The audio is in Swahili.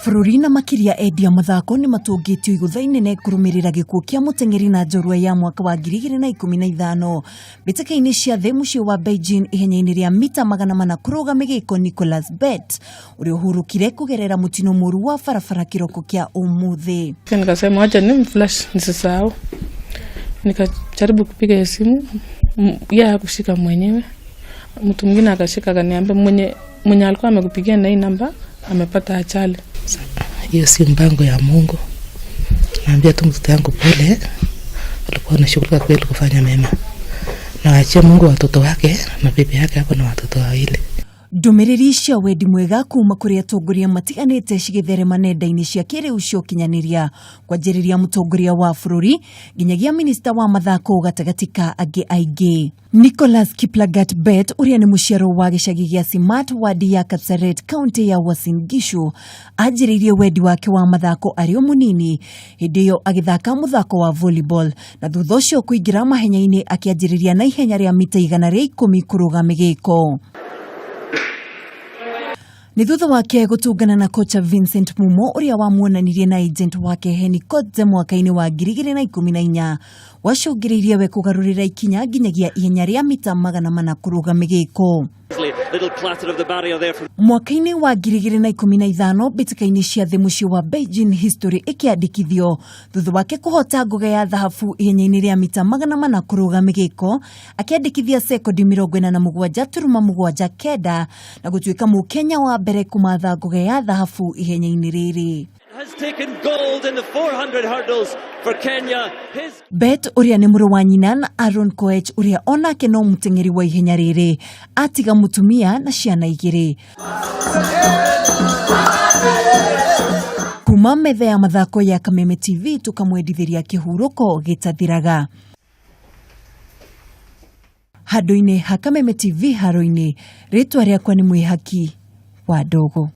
Bururi na makiria endia mathako ni matungitio igutha inene kurumirira gikuu kia Muteng'eri na njorua ya mwaka wa 2015 mbitika-ini cia thi mucii wa Beijing ihenya-ini ria mita 400 kuruga migiiko Nicholas Bett uri Ahurukire kugerera mutino muuru wa barabara kiroko kia umuthi. Nikasema acha ni flash nisisahau, nikajaribu kupiga simu ya kushika mwenyewe, mtu mwingine akashika akaniambia mwenye alikuwa amekupigia na hii namba amepata ajali. Hiyo si mpango ya Mungu. Naambia tu mtoto yangu pole, alikuwa anashughulika kweli kufanya mema. Na achia Mungu watoto wake na bibi yake hapo na watoto wawili. Ndumiriri cia wendi mwega kuma kuri atongoria matiganite cigitherema nenda-ini cia kiriu cio kinyaniria kwanjiriria mutongoria wa bururi nginyagia minista wa mathako gatagati ka angi aingi. Nicholas Kiplagat Bett uria ni muciaro wa gicagi gia Simat wadi ya Kapsaret county ya Uasin Gishu anjiririe wendi wake wa mathako ari o munini hindi iyo agithaka muthako wa volleyball na thutha ucio kuingira mahenya-ini akianjiriria na ihenya ria mita 110 kuruga migiiko. Ni thutha wake gutungana na kocha Vincent Mumo uria wamuonanirie na agent wake Henikoze mwaka-ini wa 2014 wacungiriirie we kugarurira ikinya nginyagia ihenya ria mita 400 kuruga migiiko. Mwaka-ini wa 2015 mbitika-ini cia thi mucii wa Beijing history ikiandikithio thutha wake kuhota nguge ya thahabu ihenya-ini ria mita 400 kuruga migiiko akiandikithia sekondi 47.79 na gutuika Mukenya wa mbere kumatha nguge ya thahabu ihenya-ini riri. Has taken gold in the 400 hurdles for Kenya. Bett uria ni muru wa nyina na Aaron Koech uria onake no muteng'eri wa ihenya riri atiga mutumia na ciana igiri. Kuma metha ya mathako ya Kameme TV tukamwendithiria kihuruko gitathiraga. Handu-ini ha Kameme TV haro-ini ritwa riakwa ni mwihaki wa Ndogo.